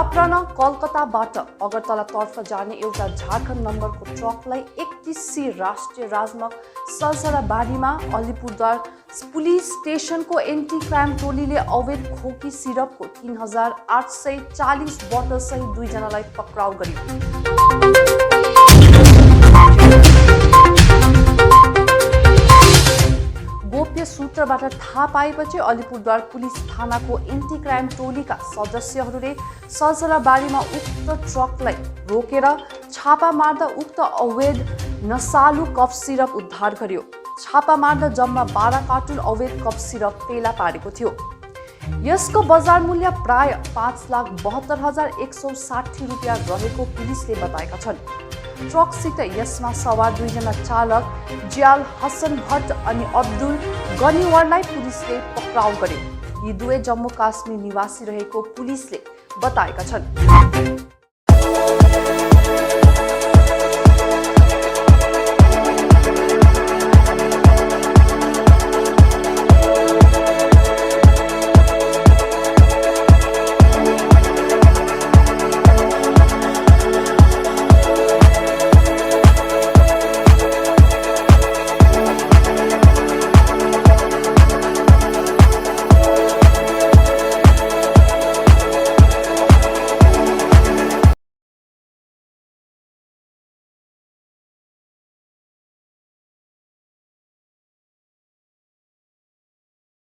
अपराह्न कलकत्ताबाट अगरतलातर्फ जाने एउटा झारखण्ड नम्बरको ट्रकलाई 31C राष्ट्रिय राजमार्ग सलसलाबारीमा अलिपुरद्वार पुलिस स्टेशनको एन्टी क्राइम टोलीले अवैध खोकी सिरपको 3840 बोतलसहित 2 जनालाई पक्राउ गर्यो। गोप्य सूत्रबाट थाहा पाएपछि अलिपुरद्वार पुलिस थानाको एन्टी क्राइम टोलीका सदस्यहरूले सलसलाबारीमा उक्त ट्रकलाई रोकेर छापा मार्दा उक्त अवैध नसालु कफ सिरप उद्धार गर्यो। छापा मार्दा जम्मा 12 कार्टुन अवैध कफ सिरप फेला पारेको थियो। यसको बजार मूल्य प्राय 5,72,160 रुपियाँ रहेको पुलिसले बताएका छन्। ट्रकसित यसमा सवार 2 जना चालक जियाल हसन भट्ट अनि अब्दुल गनीवरलाई पुलिसले पक्राउ गर्यो। यी दुवै जम्मू काश्मीर निवासी रहेको पुलिसले बताएका छन्।